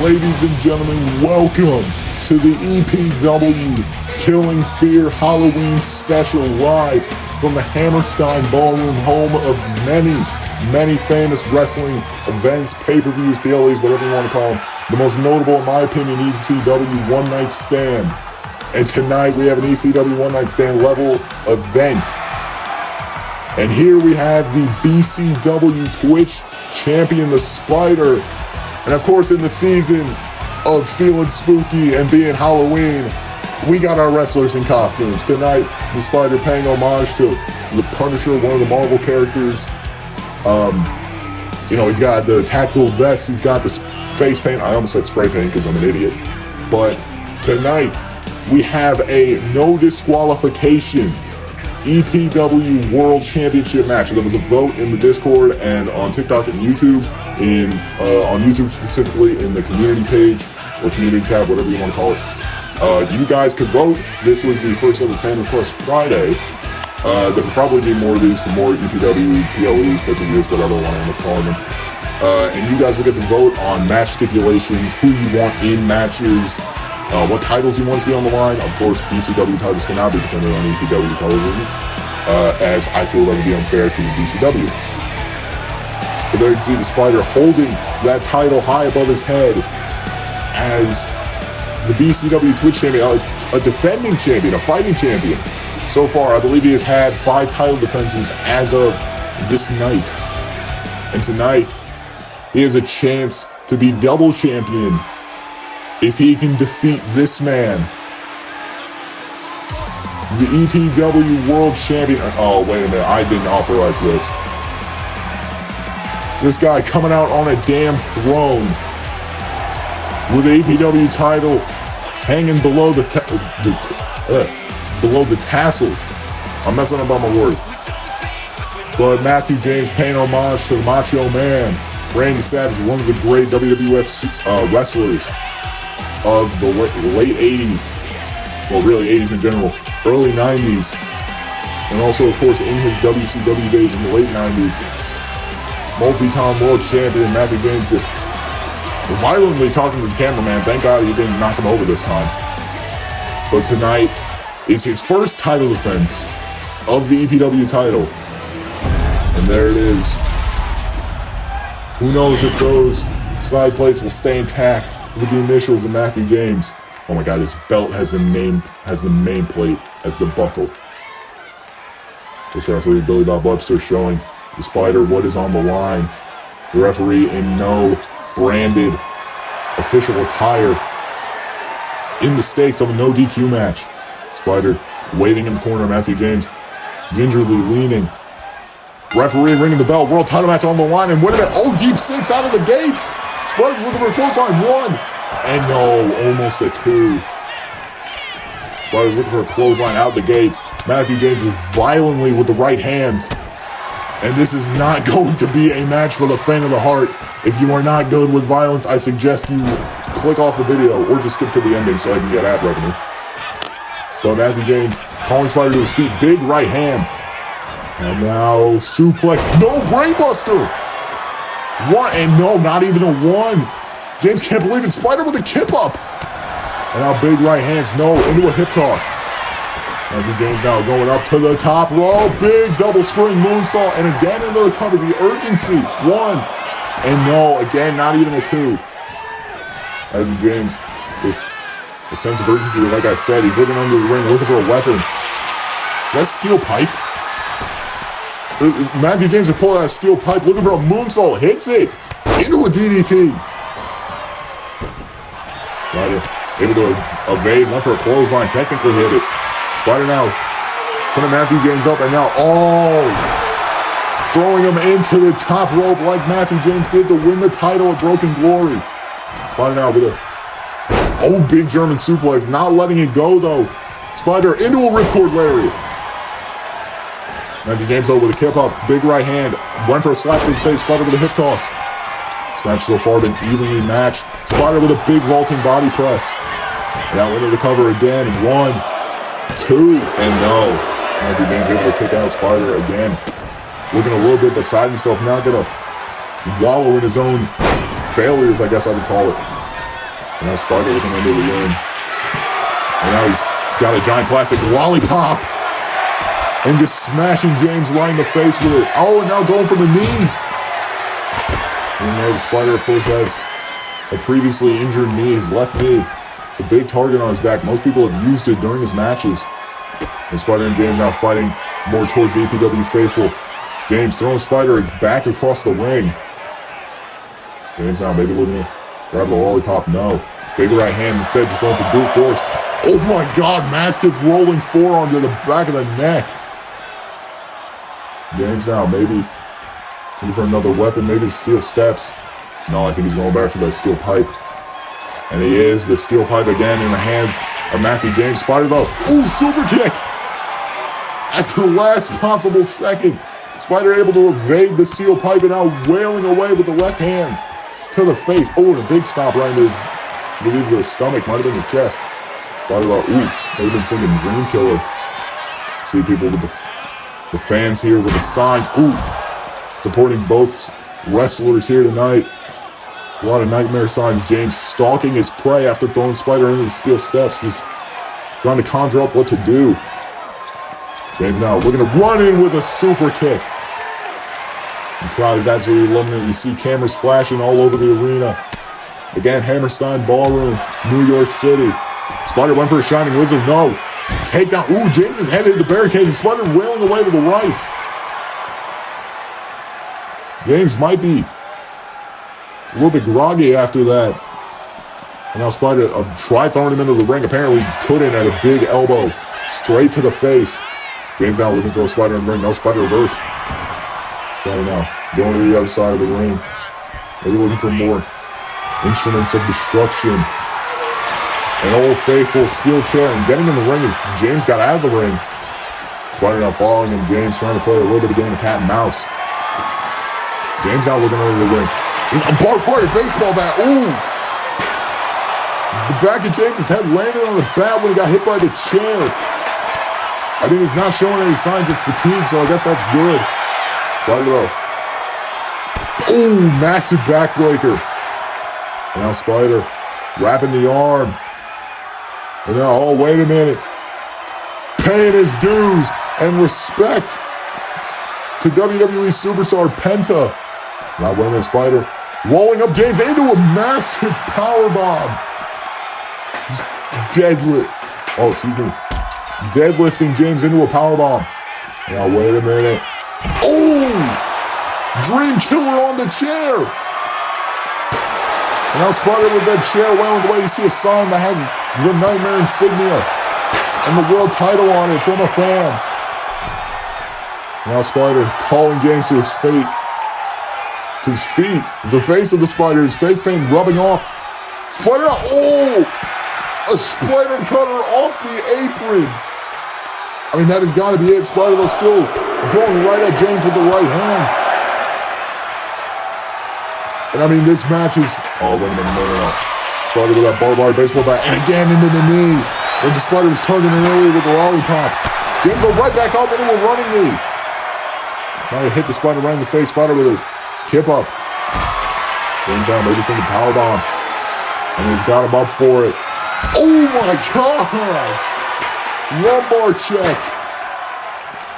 Ladies and gentlemen, welcome to the EPW Killing Fear Halloween special live from the Hammerstein Ballroom, home of many famous wrestling events, pay-per-views, PLEs, whatever you want to call them. The most notable, in my opinion, ECW One Night Stand. And tonight we have an ECW One Night Stand level event. And here we have the BCW Twitch champion, the Spider. And of course, in the season of feeling spooky and being Halloween, we got our wrestlers in costumes. Tonight, the Spider paying homage to the Punisher, one of the Marvel characters. He's got the tactical vest, he's got this face paint. I almost said spray paint because I'm an idiot. But tonight, we have a no disqualifications EPW World Championship match. There was a vote in the Discord and on TikTok and YouTube, on YouTube specifically in the community page or community tab, whatever you want to call it. You guys could vote. This was the first ever fan request Friday. There will probably be more of these for more EPW, PLEs, pay-per-views, whatever I want to end up calling them. And you guys will get to vote on match stipulations, who you want in matches, what titles you want to see on the line. Of course, BCW titles cannot be defended on EPW television, as I feel that would be unfair to BCW. But there you can see the Spider holding that title high above his head as the BCW Twitch champion, a defending champion, a fighting champion. So far, I believe he has had 5 title defenses as of this night. And tonight, he has a chance to be double champion if he can defeat this man, the EPW World Champion. Oh, wait a minute, I didn't authorize this. This guy coming out on a damn throne with the EPW title hanging below the tassels. I'm messing up on my words. But Mathew James paying homage to the Macho Man, Randy Savage, one of the great WWF wrestlers of the late 80s, well, really 80s in general, early 90s, and also, of course, in his WCW days in the late 90s. Multi-time world champion Mathew James just violently talking to the cameraman. Thank God he didn't knock him over this time. But tonight is his first title defense of the EPW title. And there it is. Who knows if those side plates will stay intact with the initials of Mathew James. Oh my God, his belt has the name plate as the buckle. This referee Billy Bob Webster showing the Spider what is on the line. The referee in no branded official attire in the stakes of a no DQ match. Spider waiting in the corner of Mathew James, gingerly leaning. Referee ringing the bell. World title match on the line, and wait a minute. Oh, deep 6 out of the gates. Spider's looking for a clothesline. 1. And no, almost a 2. Spider's looking for a clothesline out the gates. Mathew James is violently with the right hands. And this is not going to be a match for the faint of the heart. If you are not good with violence, I suggest you click off the video or just skip to the ending so I can get ad revenue. But Mathew James calling Spider to his feet. Big right hand. And now suplex. No, brainbuster. 1, and no, not even a 1. James can't believe it. Spider with a kip up. And now big right hands. No, into a hip toss. Mathew James now going up to the top row. Big double spring moonsault. And again into the cover. The urgency. 1. And no, again, not even a 2. Mathew James with a sense of urgency. Like I said, he's looking under the ring, looking for a weapon. That's steel pipe. Mathew James is pulling out a steel pipe, looking for a moonsault, hits it into a DDT. Spider able to evade, went for a clothesline, technically hit it. Spider now putting Mathew James up, and now throwing him into the top rope like Mathew James did to win the title at Broken Glory. Spider now with a big German suplex, not letting it go though. Spider into a ripcord lariat. Mathew James with a kip up, big right hand, went for a slap to the face, Spider with a hip toss. This match so far been evenly matched. Spider with a big vaulting body press. Now into the cover again, 1, 2, and no. Mathew James able to kick out Spider again. Looking a little bit beside himself, not gonna wallow in his own failures, I guess I would call it. And now Spider looking under the ring. And now he's got a giant plastic lollipop. And just smashing James right in the face with it. Oh, and now going for the knees. And you know, the Spider, of course, has a previously injured knee, his left knee. A big target on his back. Most people have used it during his matches. And Spider and James now fighting more towards the EPW faithful. James throwing Spider back across the ring. James now maybe looking to grab the lollipop. No. Big right hand instead, just going for brute force. Oh my God, massive rolling forearm to the back of the neck. James now maybe looking for another weapon, maybe the steel steps. No, I think he's going back for that steel pipe. And he is. The steel pipe again in the hands of Mathew James. Spider though. Ooh, super kick! At the last possible second. Spider able to evade the steel pipe and now wailing away with the left hand to the face. Oh, and a big stomp right into, I believe, the stomach. Might have been the chest. Spider though. Ooh, they've been thinking Dream Killer. See people with the fans here with the signs. Ooh, supporting both wrestlers here tonight. A lot of nightmare signs. James stalking his prey after throwing Spider into the steel steps. He's trying to conjure up what to do. James now looking to run in with a super kick. The crowd is absolutely loving it. You see cameras flashing all over the arena. Again, Hammerstein Ballroom, New York City. Spider went for a Shining Wizard. No. Takedown. Ooh, James is headed the barricade and Spider wailing away with the rights. James might be a little bit groggy after that. And now Spider tried throwing him into the ring. Apparently couldn't at a big elbow. Straight to the face. James now looking for a Spider in the ring. No, Spider reverse. Spider now going to the other side of the ring. Maybe looking for more instruments of destruction. An old faithful steel chair. And getting in the ring as James got out of the ring. Spider now following him. James trying to play a little bit of game of cat and mouse. James now looking under the ring. There's a barbed wire baseball bat. Ooh! The back of James' head landed on the bat when he got hit by the chair. I mean, he's not showing any signs of fatigue, so I guess that's good. Spider though. Ooh, massive backbreaker. And now Spider wrapping the arm. And now, oh, wait a minute. Paying his dues and respect to WWE Superstar Penta. Now, wait a minute, Spider rolling up James into a massive powerbomb. Deadlifting James into a powerbomb. Now, wait a minute. Oh! Dream Killer on the chair. And now Spider with that chair wailing away. You see a sign that has the Nightmare insignia and the world title on it from a fan. Now Spider calling James to his fate. To his feet. The face of the Spider. His face paint rubbing off. Spider out. Oh! A Spider cutter off the apron. I mean, that has got to be it. Spider though still going right at James with the right hand. And I mean, this match is... Oh, wait a minute. No. Spider with that barbed wire baseball bat. And again into the knee. And the Spider was targeting earlier with the lollipop. James will right back up into a running knee. Now he hit the Spider right in the face. Spider with a kip up. James out, maybe thinking powerbomb. And he's got him up for it. Oh my God! Lumbar check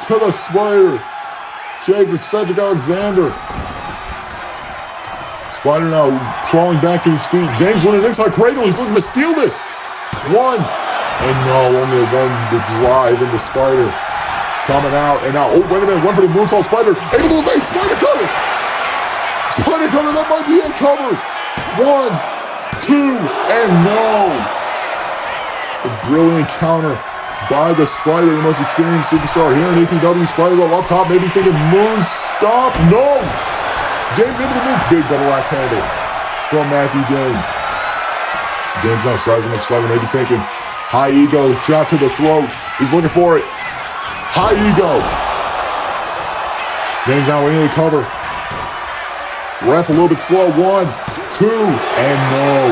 to the Spider. James is Cedric Alexander. Spider now crawling back to his feet. James with an inside cradle. He's looking to steal this. One. And no, only one to drive into Spider. Coming out. And now, oh, wait a minute. One for the moonsault. Spider able to evade. Spider cutter. Spider cutter. That might be it. Cover. 1, 2, and no. A brilliant counter by the Spider, the most experienced superstar here in EPW. Spider up top, maybe thinking moon stomp. No! James able to move. Big double axe handle from Mathew James. James now sizing up Spider, maybe thinking high ego, shot to the throat. He's looking for it. High ego. James now into the cover. Ref a little bit slow. 1, 2, and no.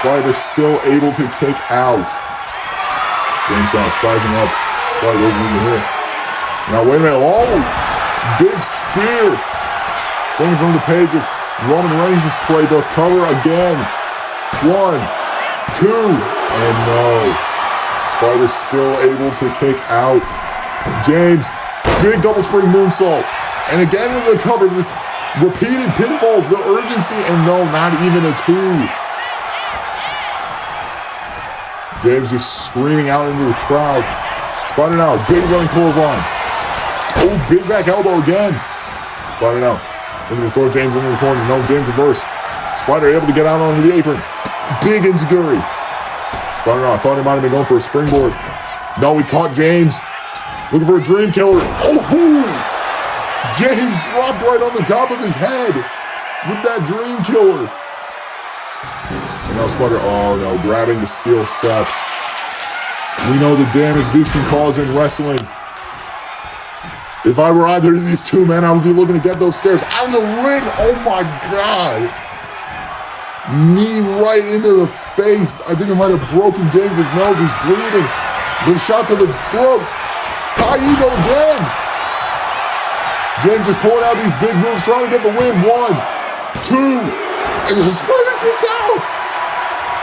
Spider still able to kick out. James now sizing up. Probably wasn't even here. Now, wait a minute. Oh! Big spear. Taken from the page of Roman Reigns' playbook. Cover again. 1, 2, and no. Spider still able to kick out. James, big double spring moonsault. And again into the cover, this repeated pinfalls, the urgency, and no, not even a 2. James just screaming out into the crowd. Spider now, big running clothesline. Oh, big back elbow again. Spider now, looking to throw James into the corner. No, James reverse. Spider able to get out onto the apron. Big enziguri. Spider now, I thought he might have been going for a springboard. No, he caught James. Looking for a dream killer. Oh, James dropped right on the top of his head with that dream killer. And now Spider, oh no, grabbing the steel steps. We know the damage these can cause in wrestling. If I were either of these two men, I would be looking to get those stairs out of the ring. Oh my God. Knee right into the face. I think it might have broken James's nose. He's bleeding. The shot to the throat. Kaigo again. James just pulling out these big moves, trying to get the win. 1, 2, and the Spider kicked out.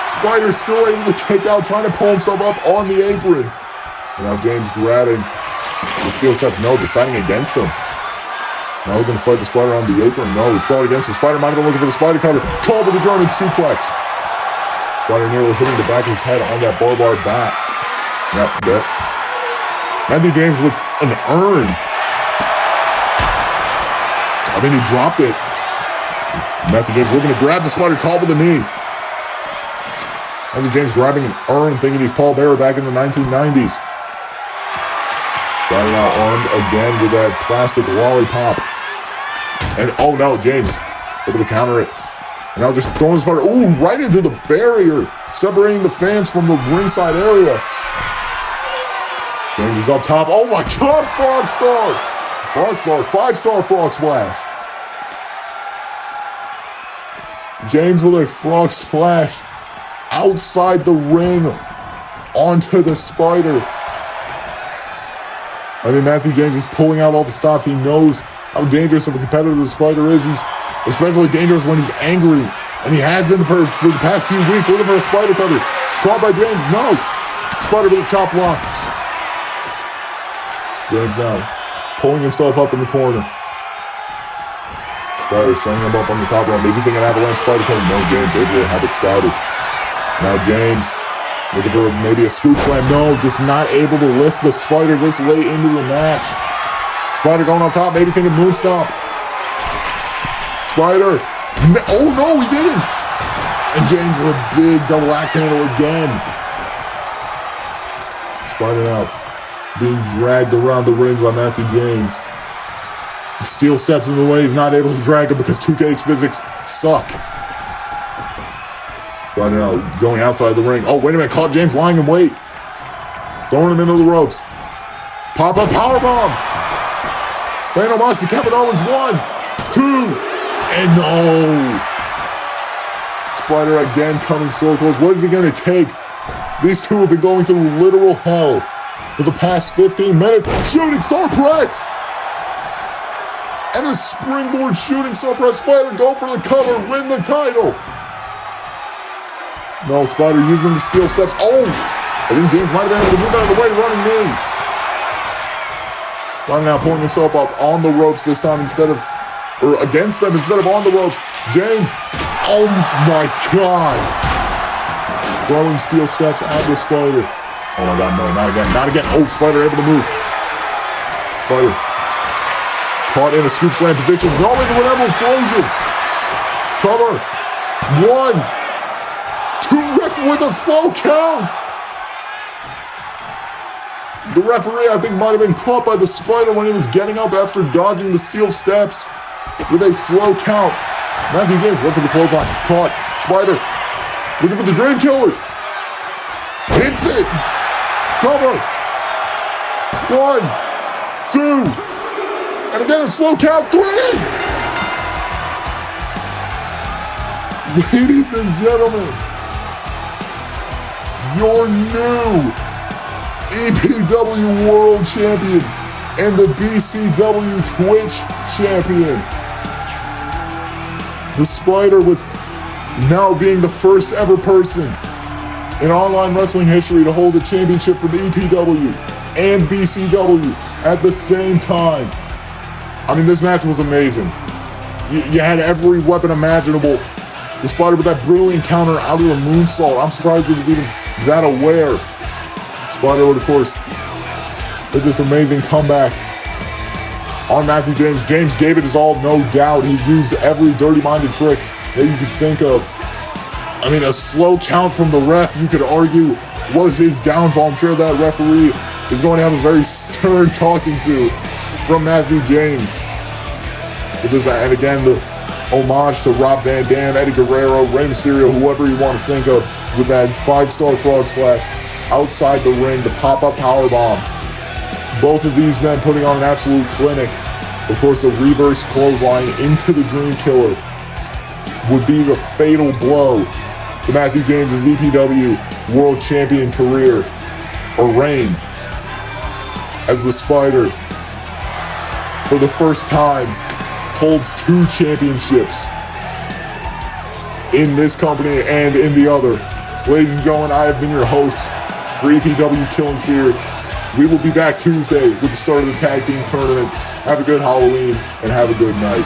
Spider still able to kick out, trying to pull himself up on the apron. And now James grabbing the steel steps. No, deciding against him. Now we're going to fight the Spider on the apron. No, he fought against the Spider. Might have been looking for the Spider cutter. Called with the German suplex. Spider nearly hitting the back of his head on that barbed bat. Yep. Mathew James with an urn. I mean, he dropped it. Mathew James looking to grab the Spider, caught with a knee. Mathew James grabbing an urn, thinking he's Paul Bearer back in the 1990s. Spider now armed again with that plastic lollipop. And oh no, James able to counter it. And now just throwing the Spider, ooh, right into the barrier, separating the fans from the ringside area. James is up top. Oh my God, Frog Star! 5-star Frog Splash. James with a Frog Splash outside the ring onto the Spider. I mean, Mathew James is pulling out all the stops. He knows how dangerous of a competitor the Spider is. He's especially dangerous when he's angry. And he has been for the past few weeks looking for a Spider cutter. Caught by James. No. Spider with a chop block. James now pulling himself up in the corner. Spider sending him up on the top line. Maybe thinking avalanche Spider coming. No, James able to have it scouted. Now James looking for maybe a scoop slam. No, just not able to lift the Spider this late into the match. Spider going on top. Maybe thinking moonstop. Spider. Oh no, he didn't. And James with a big double axe handle again. Spider now being dragged around the ring by Mathew James. The steel steps in the way. He's not able to drag him because 2K's physics suck. Spider now going outside the ring. Oh, wait a minute. Caught James lying in wait. Throwing him into the ropes. Pop-up powerbomb. Paying homage to Kevin Owens. 1, 2, and no. Spider again coming so close. What is it going to take? These two have been going through literal hell for the past 15 minutes. Shooting star press. And a springboard shooting star press. Spider go for the cover. Win the title. No, Spider using the steel steps. Oh! I think James might have been able to move out of the way. Running knee. Spider now pulling himself up on the ropes this time or against them instead of on the ropes. James. Oh my God. Throwing steel steps at the Spider. Oh my God, no, not again, not again. Oh, Spider able to move. Spider caught in a scoop slam position. No, into an emerald explosion. Cover. 1, 2, ref with a slow count. The referee, I think, might have been caught by the Spider when he was getting up after dodging the steel steps with a slow count. Mathew James went for the clothesline. Caught. Spider looking for the Dream Killer. Hits it. Cover. 1, 2, and again a slow count. 3. Ladies and gentlemen, your new EPW World Champion and the BCW Twitch Champion. The Spider with now being the first ever person in online wrestling history to hold the championship for the EPW and BCW at the same time. I mean, this match was amazing. You had every weapon imaginable. The Spider with that brilliant counter out of the moonsault. I'm surprised he was even that aware. Spider would, of course, with this amazing comeback on Mathew James. James gave it his all, no doubt. He used every dirty-minded trick that you could think of. I mean, a slow count from the ref, you could argue, was his downfall. I'm sure that referee is going to have a very stern talking to from Mathew James. And again, the homage to Rob Van Dam, Eddie Guerrero, Rey Mysterio, whoever you want to think of, with that 5-star frog splash outside the ring, the pop-up powerbomb. Both of these men putting on an absolute clinic. Of course, the reverse clothesline into the Dream Killer would be the fatal blow to Mathew James' EPW World Champion career, or reign, as the Spider, for the first time, holds 2 championships in this company and in the other. Ladies and gentlemen, I have been your host for EPW Killing Fear. We will be back Tuesday with the start of the tag team tournament. Have a good Halloween and have a good night.